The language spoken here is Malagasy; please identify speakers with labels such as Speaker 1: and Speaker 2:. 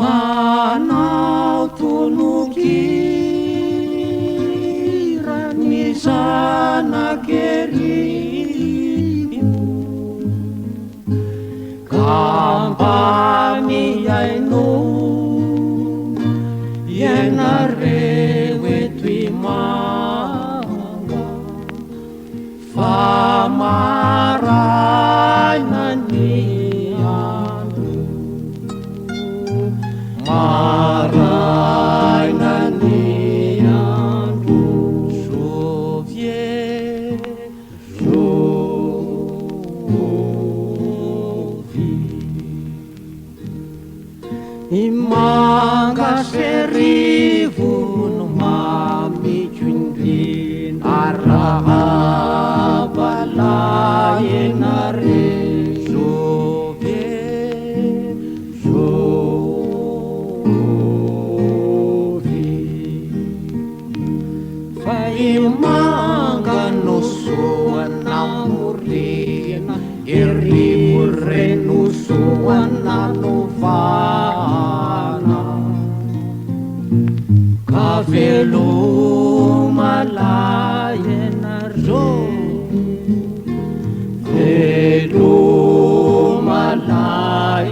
Speaker 1: Manao tonokira ny zanak'erino ka mba miaino ianareo eto Imanga fa maraina ny andro maraina ny andro sovie Imanga serivo no mamitsindrin arahabala enare Imanga no soana morena erivo reno soana novana ka velomalaienareo velomalai